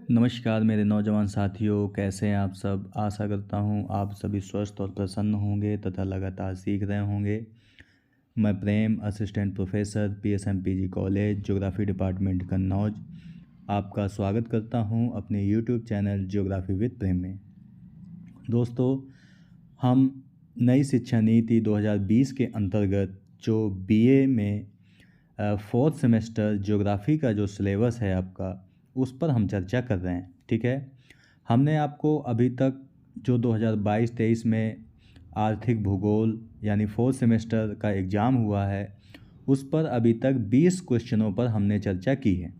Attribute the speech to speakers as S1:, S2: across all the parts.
S1: नमस्कार मेरे नौजवान साथियों, कैसे हैं आप सब। आशा करता हूं आप सभी स्वस्थ और प्रसन्न होंगे तथा लगातार सीख रहे होंगे। मैं Prem, assistant professor PSMPG college geography department Kannauj, आपका स्वागत करता हूं अपने YouTube channel geography with Prem में। दोस्तों, हम नई शिक्षा नीति 2020 के अंतर्गत जो बीए में फोर्थ सेमेस्टर ज्योग्राफी का जो सिलेबस है आपका, उस पर हम चर्चा कर रहे हैं। ठीक है, हमने आपको अभी तक जो 2022-23 में आर्थिक भूगोल यानी फोर्थ सेमेस्टर का एग्ज़ाम हुआ है, उस पर अभी तक 20 क्वेश्चनों पर हमने चर्चा की है।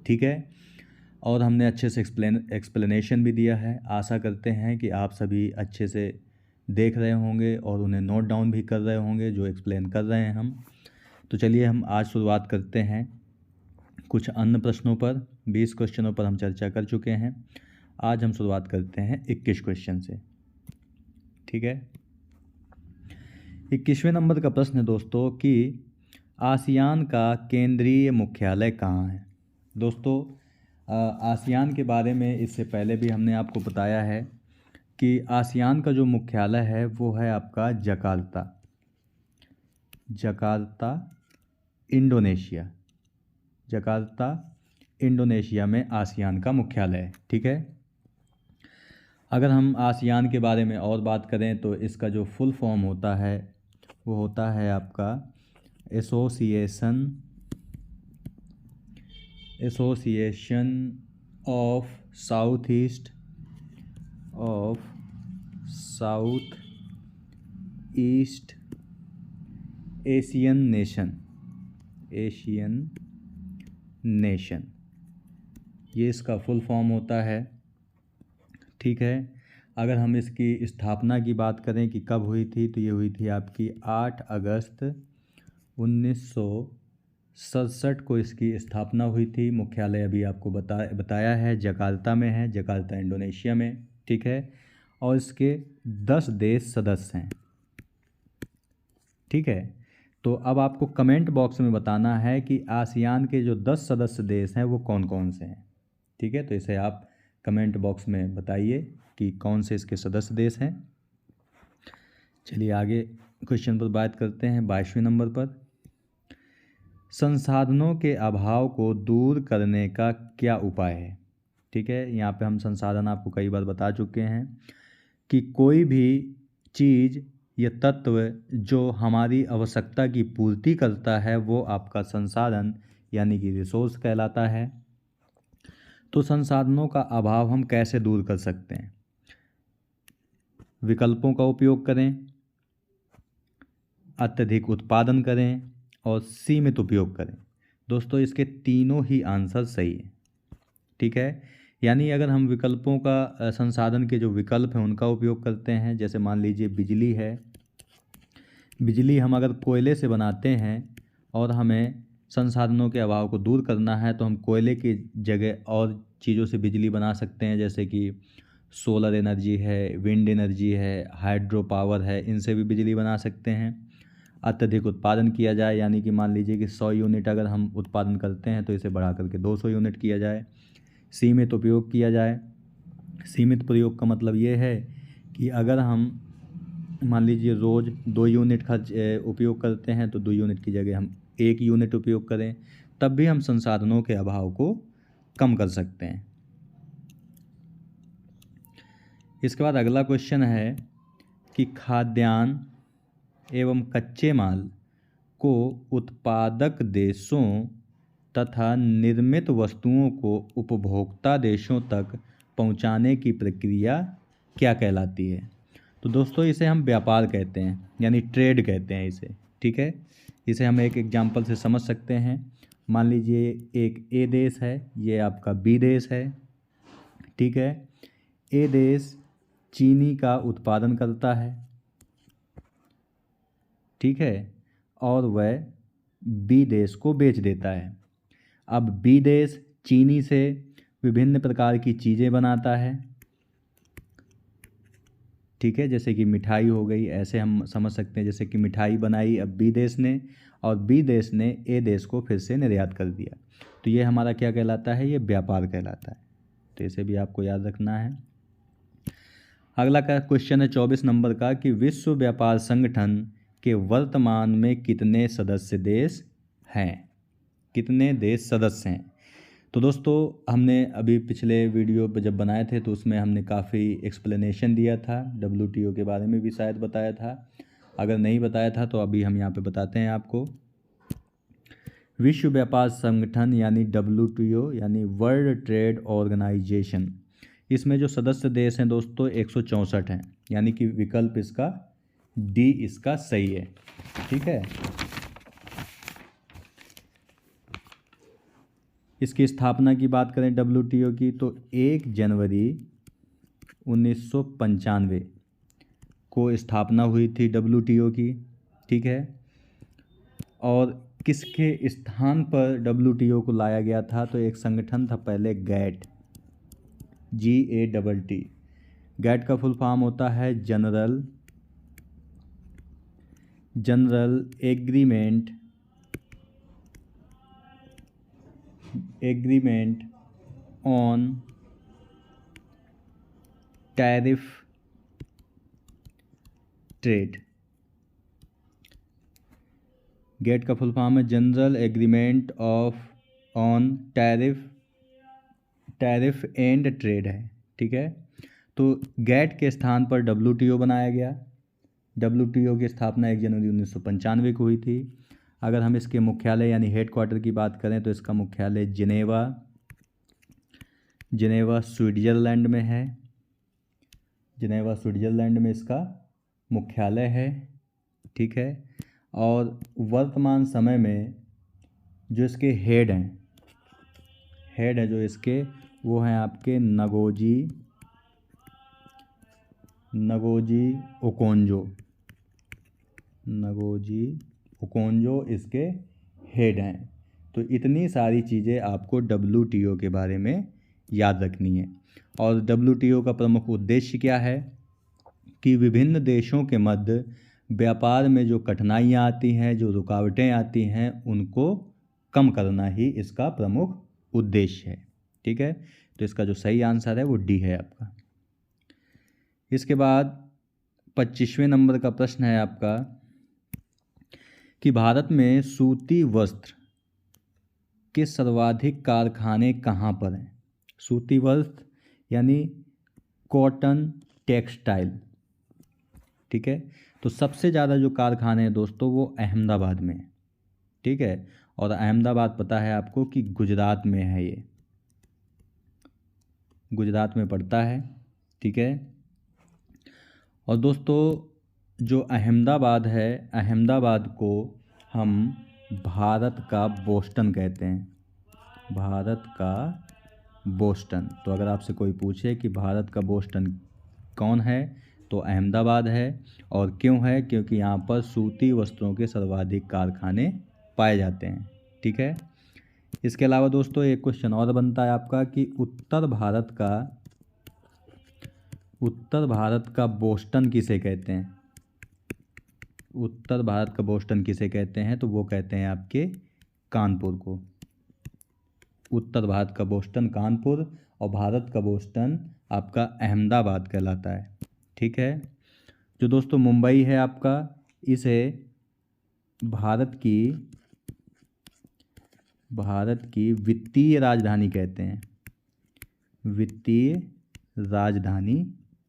S1: ठीक है, और हमने अच्छे से एक्सप्लेनेशन भी दिया है। आशा करते हैं कि आप सभी अच्छे से देख रहे होंगे और उन्हें नोट डाउन भी कर रहे होंगे जो एक्सप्लेन कर रहे हैं हम। तो चलिए हम आज शुरुआत करते हैं कुछ अन्य प्रश्नों पर। 20 क्वेश्चनों पर हम चर्चा कर चुके हैं। आज हम शुरुआत करते हैं 21 क्वेश्चन से। ठीक है, 21वें नंबर का प्रश्न है दोस्तों कि आसियान का केंद्रीय मुख्यालय कहाँ है। दोस्तों, आसियान के बारे में इससे पहले भी हमने आपको बताया है कि आसियान का जो मुख्यालय है वो है आपका जकार्ता इंडोनेशिया। जकार्ता इंडोनेशिया में आसियान का मुख्यालय है। ठीक है, अगर हम आसियान के बारे में और बात करें तो इसका जो फुल फॉर्म होता है वो होता है आपका association of south east Asian nation, ये इसका फुल फॉर्म होता है। ठीक है, अगर हम इसकी स्थापना की बात करें कि कब हुई थी, तो ये हुई थी आपकी 8 अगस्त 1967 को इसकी स्थापना हुई थी। मुख्यालय अभी आपको बताया है जकार्ता में है, जकार्ता इंडोनेशिया में। ठीक है, और इसके 10 देश सदस्य हैं। ठीक है, तो अब आपको कमेंट बॉक्स में बताना है कि आसियान के जो 10 सदस्य देश हैं वो कौन कौन से हैं। ठीक है, तो इसे आप कमेंट बॉक्स में बताइए कि कौन से इसके सदस्य देश हैं। चलिए आगे क्वेश्चन पर बात करते हैं। 22वें नंबर पर, संसाधनों के अभाव को दूर करने का क्या उपाय है। ठीक है, यहाँ पे हम संसाधन आपको कई बार बता चुके हैं कि कोई भी चीज़ या तत्व जो हमारी आवश्यकता की पूर्ति करता है वो आपका संसाधन यानी कि रिसोर्स कहलाता है। तो संसाधनों का अभाव हम कैसे दूर कर सकते हैं? विकल्पों का उपयोग करें, अत्यधिक उत्पादन करें और सीमित उपयोग करें। दोस्तों, इसके तीनों ही आंसर सही है। ठीक है, यानी अगर हम विकल्पों का संसाधन के जो विकल्प हैं उनका उपयोग करते हैं, जैसे मान लीजिए बिजली है। बिजली हम अगर कोयले से बनाते हैं और हमें संसाधनों के अभाव को दूर करना है तो हम कोयले की जगह और चीज़ों से बिजली बना सकते हैं, जैसे कि सोलर एनर्जी है, विंड एनर्जी है, हाइड्रो पावर है, इनसे भी बिजली बना सकते हैं। अत्यधिक उत्पादन किया जाए, यानी कि मान लीजिए कि 100 यूनिट अगर हम उत्पादन करते हैं तो इसे बढ़ा करके 200 यूनिट किया जाए। सीमित उपयोग किया जाए। सीमित प्रयोग का मतलब ये है कि अगर हम मान लीजिए रोज़ 2 यूनिट उपयोग करते हैं तो 2 यूनिट की जगह हम 1 यूनिट उपयोग करें, तब भी हम संसाधनों के अभाव को कम कर सकते हैं। इसके बाद अगला क्वेश्चन है कि खाद्यान्न एवं कच्चे माल को उत्पादक देशों तथा निर्मित वस्तुओं को उपभोक्ता देशों तक पहुंचाने की प्रक्रिया क्या कहलाती है। तो दोस्तों, इसे हम व्यापार कहते हैं, यानी ट्रेड कहते हैं इसे। ठीक है, इसे हम एक एग्जांपल से समझ सकते हैं। मान लीजिए एक ए देश है, ये आपका बी देश है। ठीक है, ए देश चीनी का उत्पादन करता है। ठीक है, और वह बी देश को बेच देता है। अब बी देश चीनी से विभिन्न प्रकार की चीज़ें बनाता है। ठीक है, जैसे कि मिठाई हो गई, ऐसे हम समझ सकते हैं जैसे कि मिठाई बनाई अब बी देश ने, और बी देश ने ए देश को फिर से निर्यात कर दिया। तो ये हमारा क्या कहलाता है, ये व्यापार कहलाता है। तो इसे भी आपको याद रखना है। अगला का क्वेश्चन है 24 नंबर का कि विश्व व्यापार संगठन के वर्तमान में कितने सदस्य देश हैं, कितने देश सदस्य हैं। तो दोस्तों हमने अभी पिछले वीडियो पे जब बनाए थे तो उसमें हमने काफ़ी एक्सप्लेनेशन दिया था, WTO के बारे में भी शायद बताया था। अगर नहीं बताया था तो अभी हम यहाँ पे बताते हैं आपको। विश्व व्यापार संगठन यानी WTO यानी वर्ल्ड ट्रेड ऑर्गेनाइजेशन, इसमें जो सदस्य देश हैं दोस्तों 164 हैं, यानी कि विकल्प इसका डी इसका सही है। ठीक है। इसकी स्थापना की बात करें WTO की तो 1 जनवरी 1995 को स्थापना हुई थी WTO की। ठीक है। और किसके स्थान पर WTO को लाया गया था, तो एक संगठन था पहले गैट, GATT। गैट का फुल फॉर्म होता है general agreement on tariff trade. GATT का फुल फॉर्म है general agreement on tariff and trade है। ठीक है। तो गेट के स्थान पर WTO बनाया गया। WTO की स्थापना 1 जनवरी 1995 को हुई थी। अगर हम इसके मुख्यालय यानी हेडक्वार्टर की बात करें तो इसका मुख्यालय जिनेवा स्विट्ज़रलैंड में है। जिनेवा स्विट्ज़रलैंड में इसका मुख्यालय है। ठीक है। और वर्तमान समय में जो इसके हेड हैं जो इसके, वो हैं आपके नगोजी ओकोंजो इसके हेड हैं। तो इतनी सारी चीज़ें आपको WTO के बारे में याद रखनी है। और WTO का प्रमुख उद्देश्य क्या है कि विभिन्न देशों के मध्य व्यापार में जो कठिनाइयाँ आती हैं, जो रुकावटें आती हैं, उनको कम करना ही इसका प्रमुख उद्देश्य है। ठीक है। तो इसका जो सही आंसर है वो डी है आपका। इसके बाद 25वें नंबर का प्रश्न है आपका कि भारत में सूती वस्त्र के सर्वाधिक कारखाने कहाँ पर हैं। सूती वस्त्र यानी कॉटन टेक्सटाइल। ठीक है। तो सबसे ज़्यादा जो कारखाने हैं दोस्तों वो अहमदाबाद में। ठीक है। और अहमदाबाद पता है आपको कि गुजरात में है, ये गुजरात में पड़ता है। ठीक है। और दोस्तों जो अहमदाबाद है, अहमदाबाद को हम भारत का बोस्टन कहते हैं, भारत का बोस्टन। तो अगर आपसे कोई पूछे कि भारत का बोस्टन कौन है तो अहमदाबाद है। और क्यों है, क्योंकि यहाँ पर सूती वस्त्रों के सर्वाधिक कारखाने पाए जाते हैं। ठीक है। इसके अलावा दोस्तों एक क्वेश्चन और बनता है आपका कि उत्तर भारत का बोस्टन किसे कहते हैं। उत्तर भारत का बोस्टन किसे कहते हैं, तो वो कहते हैं आपके कानपुर को। उत्तर भारत का बोस्टन कानपुर और भारत का बोस्टन आपका अहमदाबाद कहलाता है। ठीक है। जो दोस्तों मुंबई है आपका, इसे भारत की वित्तीय राजधानी कहते हैं, वित्तीय राजधानी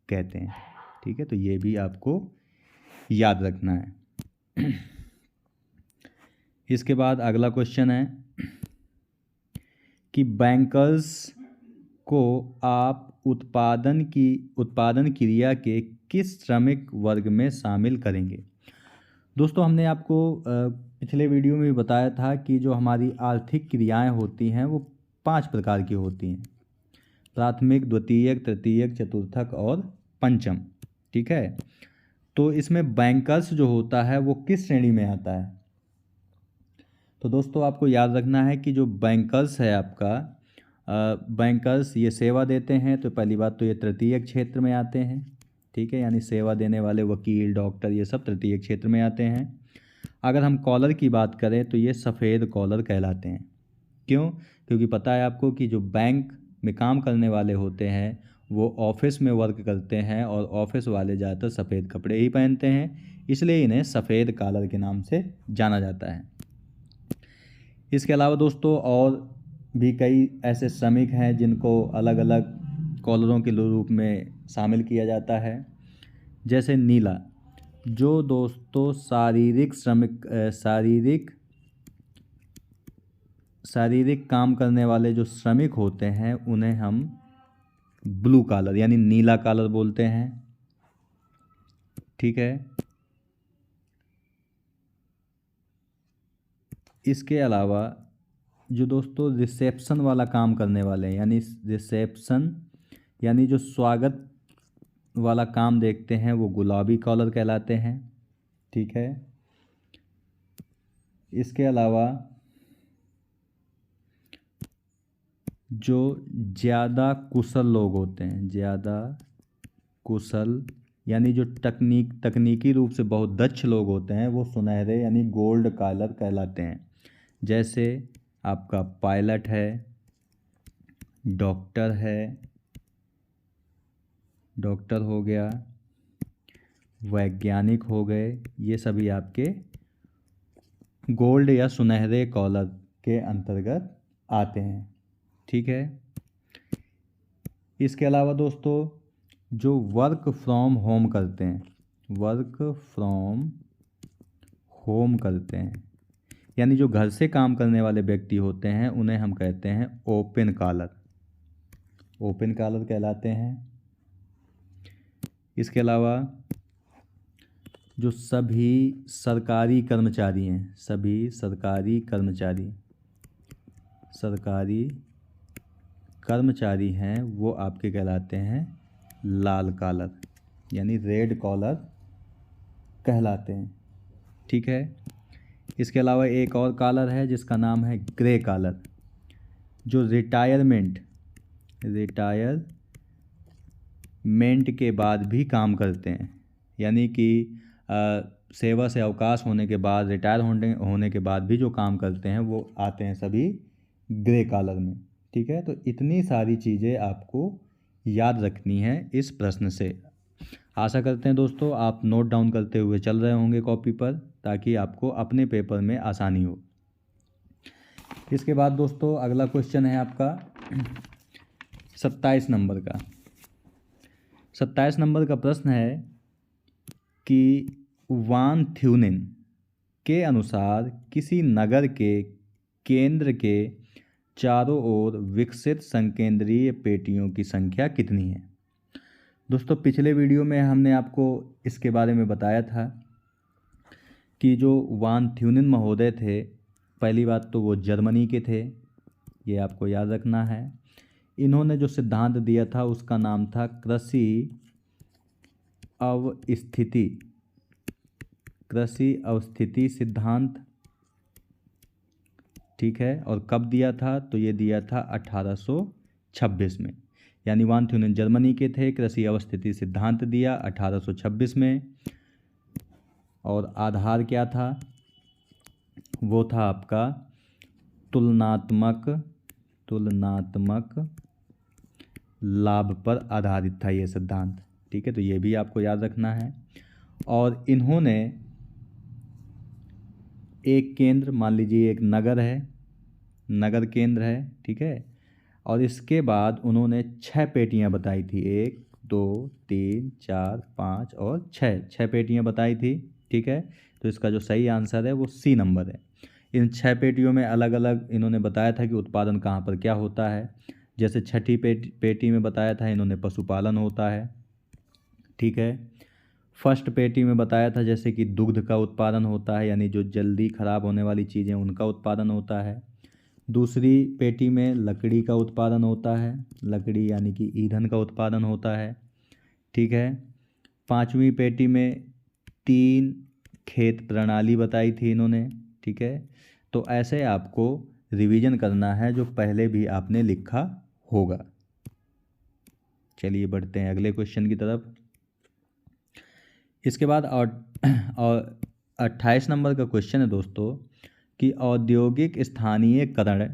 S1: कहते हैं। ठीक है। तो ये भी आपको याद रखना है। इसके बाद अगला क्वेश्चन है कि बैंकर्स को आप उत्पादन क्रिया के किस श्रमिक वर्ग में शामिल करेंगे। दोस्तों हमने आपको पिछले वीडियो में भी बताया था कि जो हमारी आर्थिक क्रियाएं होती हैं वो 5 प्रकार की होती हैं, प्राथमिक, द्वितीयक, तृतीयक, चतुर्थक और पंचम। ठीक है। तो इसमें बैंकर्स जो होता है वो किस श्रेणी में आता है। तो दोस्तों आपको याद रखना है कि जो बैंकर्स है आपका, बैंकर्स ये सेवा देते हैं, तो पहली बात तो ये तृतीयक क्षेत्र में आते हैं। ठीक है। यानी सेवा देने वाले वकील, डॉक्टर, ये सब तृतीयक क्षेत्र में आते हैं। अगर हम कॉलर की बात करें तो ये सफ़ेद कॉलर कहलाते हैं। क्यों? क्योंकि पता है आपको कि जो बैंक में काम करने वाले होते हैं वो ऑफिस में वर्क करते हैं और ऑफिस वाले ज़्यादातर सफ़ेद कपड़े ही पहनते हैं, इसलिए इन्हें सफ़ेद कॉलर के नाम से जाना जाता है। इसके अलावा दोस्तों और भी कई ऐसे श्रमिक हैं जिनको अलग अलग कॉलरों के रूप में शामिल किया जाता है। जैसे नीला, जो दोस्तों शारीरिक काम करने वाले जो श्रमिक होते हैं उन्हें हम ब्लू कॉलर यानी नीला कॉलर बोलते हैं। ठीक है। इसके अलावा जो दोस्तों रिसेप्शन वाला काम करने वाले हैं यानी रिसेप्शन यानी जो स्वागत वाला काम देखते हैं वो गुलाबी कॉलर कहलाते हैं। ठीक है। इसके अलावा जो ज़्यादा कुशल लोग होते हैं, ज़्यादा कुशल यानी जो तकनीकी रूप से बहुत दक्ष लोग होते हैं वो सुनहरे यानी गोल्ड कॉलर कहलाते हैं। जैसे आपका पायलट है, डॉक्टर हो गया, वैज्ञानिक हो गए, ये सभी आपके गोल्ड या सुनहरे कॉलर के अंतर्गत आते हैं। ठीक है। इसके अलावा दोस्तों जो वर्क फ्रॉम होम करते हैं यानी जो घर से काम करने वाले व्यक्ति होते हैं उन्हें हम कहते हैं ओपन कॉलर कहलाते हैं। इसके अलावा जो सभी सरकारी कर्मचारी हैं वो आपके कहलाते हैं लाल कॉलर यानी रेड कॉलर कहलाते हैं। ठीक है। इसके अलावा एक और कॉलर है जिसका नाम है ग्रे कॉलर, जो रिटायरमेंट के बाद भी काम करते हैं, यानी कि सेवा से अवकाश होने के बाद, रिटायर होने के बाद भी जो काम करते हैं वो आते हैं सभी ग्रे कॉलर में। ठीक है। तो इतनी सारी चीज़ें आपको याद रखनी है इस प्रश्न से। आशा करते हैं दोस्तों आप नोट डाउन करते हुए चल रहे होंगे कॉपी पर, ताकि आपको अपने पेपर में आसानी हो। इसके बाद दोस्तों अगला क्वेश्चन है आपका 27 नंबर का। 27 नंबर का प्रश्न है कि वान थ्यूनेन के अनुसार किसी नगर के केंद्र के चारों ओर विकसित संकेंद्रीय पेटियों की संख्या कितनी है। दोस्तों पिछले वीडियो में हमने आपको इसके बारे में बताया था कि जो वान थ्यूनेन महोदय थे, पहली बात तो वो जर्मनी के थे, ये आपको याद रखना है। इन्होंने जो सिद्धांत दिया था उसका नाम था कृषि अवस्थिति सिद्धांत। ठीक है। और कब दिया था, तो ये दिया था 1826 में। यानी वान थ्यूनेन जर्मनी के थे, कृषि अवस्थिति सिद्धांत दिया 1826 में। और आधार क्या था, वो था आपका तुलनात्मक लाभ पर आधारित था ये सिद्धांत। ठीक है। तो ये भी आपको याद रखना है। और इन्होंने एक केंद्र, मान लीजिए एक नगर केंद्र है, ठीक है, और इसके बाद उन्होंने 6 पेटियां बताई थी, 1 2 3 4 5 और 6 पेटियां बताई थी। ठीक है। तो इसका जो सही आंसर है वो सी नंबर है। इन 6 पेटियों में अलग अलग इन्होंने बताया था कि उत्पादन कहाँ पर क्या होता है। जैसे छठी पेटी में बताया था इन्होंने पशुपालन होता है। ठीक है। फर्स्ट पेटी में बताया था जैसे कि दुग्ध का उत्पादन होता है, यानी जो जल्दी ख़राब होने वाली चीज़ें उनका उत्पादन होता है। दूसरी पेटी में लकड़ी का उत्पादन होता है, लकड़ी यानी कि ईंधन का उत्पादन होता है। ठीक है। पांचवी पेटी में 3 खेत प्रणाली बताई थी इन्होंने। ठीक है। तो ऐसे आपको रिवीजन करना है जो पहले भी आपने लिखा होगा। चलिए बढ़ते हैं अगले क्वेश्चन की तरफ। इसके बाद और 28 नंबर का क्वेश्चन है दोस्तों कि औद्योगिक स्थानीयकरण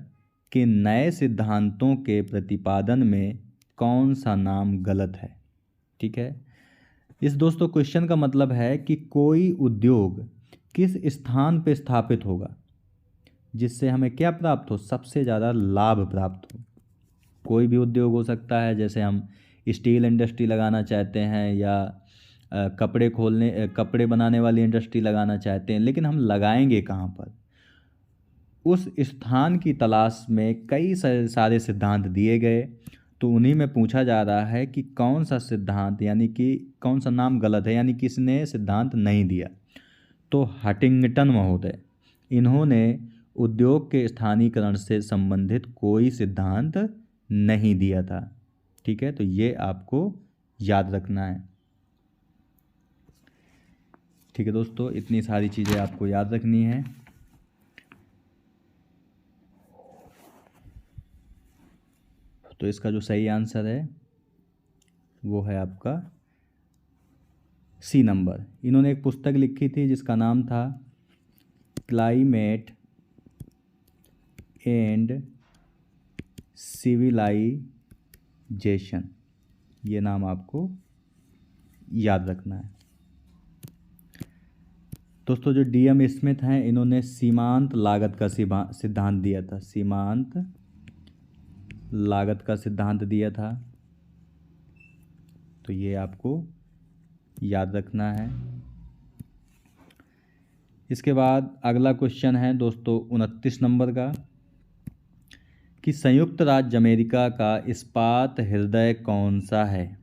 S1: कि नए सिद्धांतों के प्रतिपादन में कौन सा नाम गलत है। ठीक है, इस दोस्तों क्वेश्चन का मतलब है कि कोई उद्योग किस स्थान पे स्थापित होगा जिससे हमें क्या प्राप्त हो, सबसे ज़्यादा लाभ प्राप्त हो। कोई भी उद्योग हो सकता है, जैसे हम स्टील इंडस्ट्री लगाना चाहते हैं या कपड़े बनाने वाली इंडस्ट्री लगाना चाहते हैं, लेकिन हम लगाएंगे कहाँ पर, उस स्थान की तलाश में कई सारे सिद्धांत दिए गए। तो उन्हीं में पूछा जा रहा है कि कौन सा सिद्धांत, यानी कि कौन सा नाम गलत है, यानी किसने सिद्धांत नहीं दिया। तो हंटिंगटन महोदय, इन्होंने उद्योग के स्थानीयकरण से संबंधित कोई सिद्धांत नहीं दिया था। ठीक है, तो ये आपको याद रखना है। ठीक है दोस्तों, इतनी सारी चीज़ें आपको याद रखनी है। तो इसका जो सही आंसर है वो है आपका सी नंबर। इन्होंने एक पुस्तक लिखी थी जिसका नाम था क्लाइमेट एंड सिविलाइजेशन। ये नाम आपको याद रखना है। दोस्तों जो DM स्मिथ हैं, इन्होंने सीमांत लागत का सिद्धांत दिया था। सीमांत लागत का सिद्धांत दिया था, तो ये आपको याद रखना है। इसके बाद अगला क्वेश्चन है दोस्तों 29 नंबर का, कि संयुक्त राज्य अमेरिका का इस्पात हृदय कौन सा है,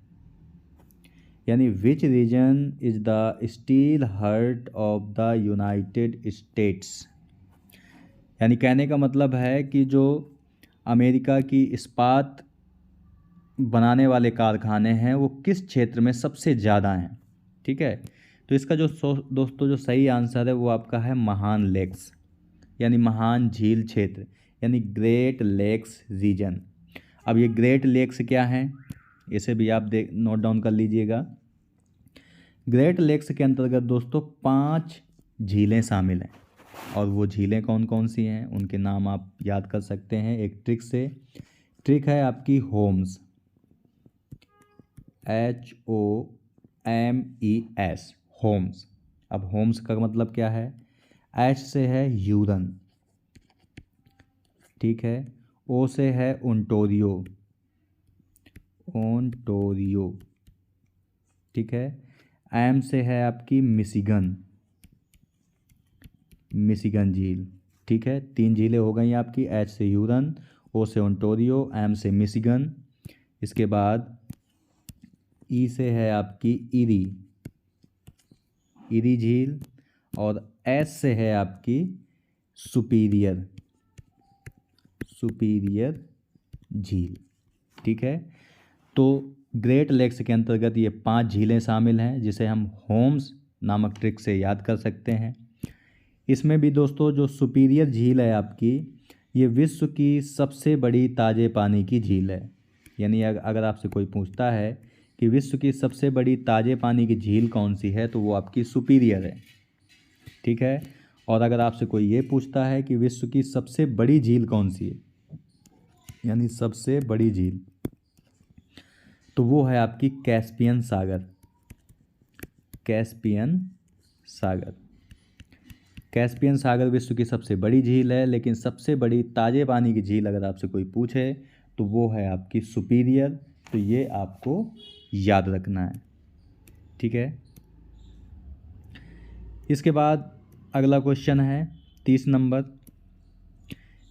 S1: यानी which region is the steel heart of the United states. यानी कहने का मतलब है कि जो अमेरिका की इस्पात बनाने वाले कारखाने हैं वो किस क्षेत्र में सबसे ज़्यादा हैं। ठीक है, तो इसका जो दोस्तों जो सही आंसर है वो आपका है महान लेक्स, यानी महान झील क्षेत्र, यानी ग्रेट लेक्स रीजन। अब ये ग्रेट लेक्स क्या हैं, इसे भी आप नोट डाउन कर लीजिएगा। ग्रेट लेक्स के अंतर्गत दोस्तों 5 झीलें शामिल हैं, और वो झीलें कौन कौन सी हैं उनके नाम आप याद कर सकते हैं एक ट्रिक से। ट्रिक है आपकी होम्स, HOMES, होम्स। अब होम्स का मतलब क्या है, H से है ह्यूरन, ठीक है, O से है ओंटारियो, ठीक है, M से है आपकी मिशिगन झील। ठीक है, 3 झीलें हो गई आपकी, H से ह्यूरन, O से ओंटारियो, M से मिशिगन। इसके बाद E से है आपकी इरी झील, और S से है आपकी सुपीरियर झील। ठीक है, तो ग्रेट लेक्स के अंतर्गत ये 5 झीलें शामिल हैं, जिसे हम होम्स नामक ट्रिक से याद कर सकते हैं। इसमें भी दोस्तों जो सुपीरियर झील है आपकी, ये विश्व की सबसे बड़ी ताजे पानी की झील है। यानी अगर आपसे कोई पूछता है कि विश्व की सबसे बड़ी ताजे पानी की झील कौन सी है, तो वो आपकी सुपीरियर है। ठीक है, और अगर आपसे कोई ये पूछता है कि विश्व की सबसे बड़ी झील कौन सी है, यानी सबसे बड़ी झील, तो वो है आपकी कैस्पियन सागर विश्व की सबसे बड़ी झील है, लेकिन सबसे बड़ी ताजे पानी की झील अगर आपसे कोई पूछे तो वो है आपकी सुपीरियर। तो ये आपको याद रखना है। ठीक है, इसके बाद अगला क्वेश्चन है 30 नंबर,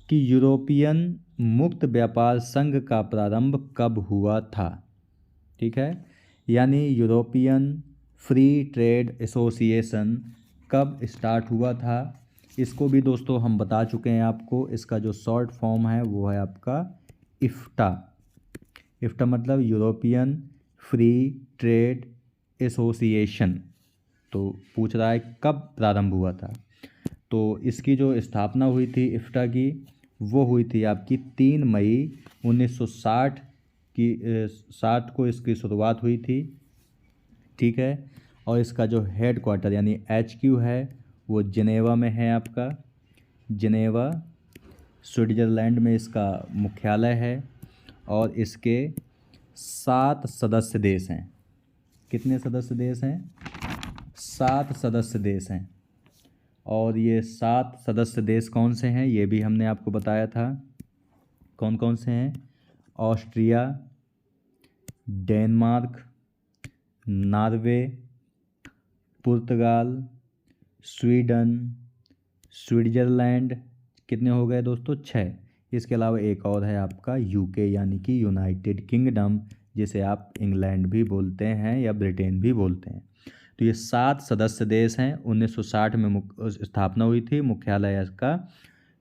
S1: कि यूरोपियन मुक्त व्यापार संघ का प्रारंभ कब हुआ था। ठीक है, यानी यूरोपियन फ्री ट्रेड एसोसिएशन कब स्टार्ट हुआ था। इसको भी दोस्तों हम बता चुके हैं आपको। इसका जो शॉर्ट फॉर्म है वो है आपका इफ्टा मतलब यूरोपियन फ्री ट्रेड एसोसिएशन। तो पूछ रहा है कब प्रारंभ हुआ था। तो इसकी जो स्थापना हुई थी इफ्टा की, वो हुई थी आपकी 3 मई 1960 की 60 को इसकी शुरुआत हुई थी। ठीक है, और इसका जो हेड क्वार्टर यानी HQ है वो जिनेवा में है आपका, जिनेवा स्विट्ज़रलैंड में इसका मुख्यालय है और इसके 7 सदस्य देश हैं। कितने सदस्य देश हैं? 7 सदस्य देश हैं। और ये 7 सदस्य देश कौन से हैं ये भी हमने आपको बताया था। कौन कौन से हैं? ऑस्ट्रिया, डेनमार्क, नॉर्वे, पुर्तगाल, स्वीडन, स्विट्ज़रलैंड। कितने हो गए दोस्तों? 6। इसके अलावा एक और है आपका यूके यानी कि यूनाइटेड किंगडम, जिसे आप इंग्लैंड भी बोलते हैं या ब्रिटेन भी बोलते हैं। तो ये 7 सदस्य देश हैं। 1960 में स्थापना हुई थी। मुख्यालय इसका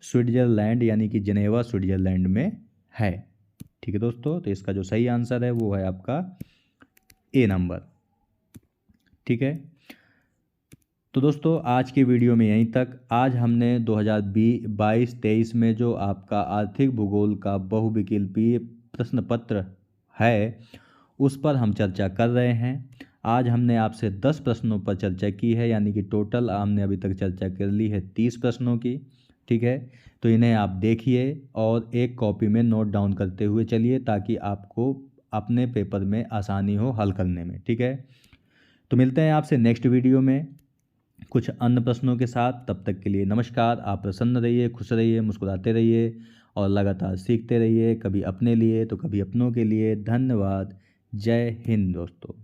S1: स्विट्ज़रलैंड यानी कि जिनेवा स्विट्ज़रलैंड में है। ठीक है दोस्तों, तो इसका जो सही आंसर है वो है आपका ए नंबर। ठीक है, तो दोस्तों आज की वीडियो में यहीं तक। आज हमने 2022-23 में जो आपका आर्थिक भूगोल का बहुविकल्पीय प्रश्न पत्र है उस पर हम चर्चा कर रहे हैं। आज हमने आपसे 10 प्रश्नों पर चर्चा की है, यानी कि टोटल हमने अभी तक चर्चा कर ली है 30 प्रश्नों की। ठीक है, तो इन्हें आप देखिए और एक कॉपी में नोट डाउन करते हुए चलिए, ताकि आपको अपने पेपर में आसानी हो हल करने में। ठीक है, तो मिलते हैं आपसे नेक्स्ट वीडियो में कुछ अन्य प्रश्नों के साथ। तब तक के लिए नमस्कार। आप प्रसन्न रहिए, खुश रहिए, मुस्कुराते रहिए और लगातार सीखते रहिए, कभी अपने लिए तो कभी अपनों के लिए। धन्यवाद। जय हिंद दोस्तों।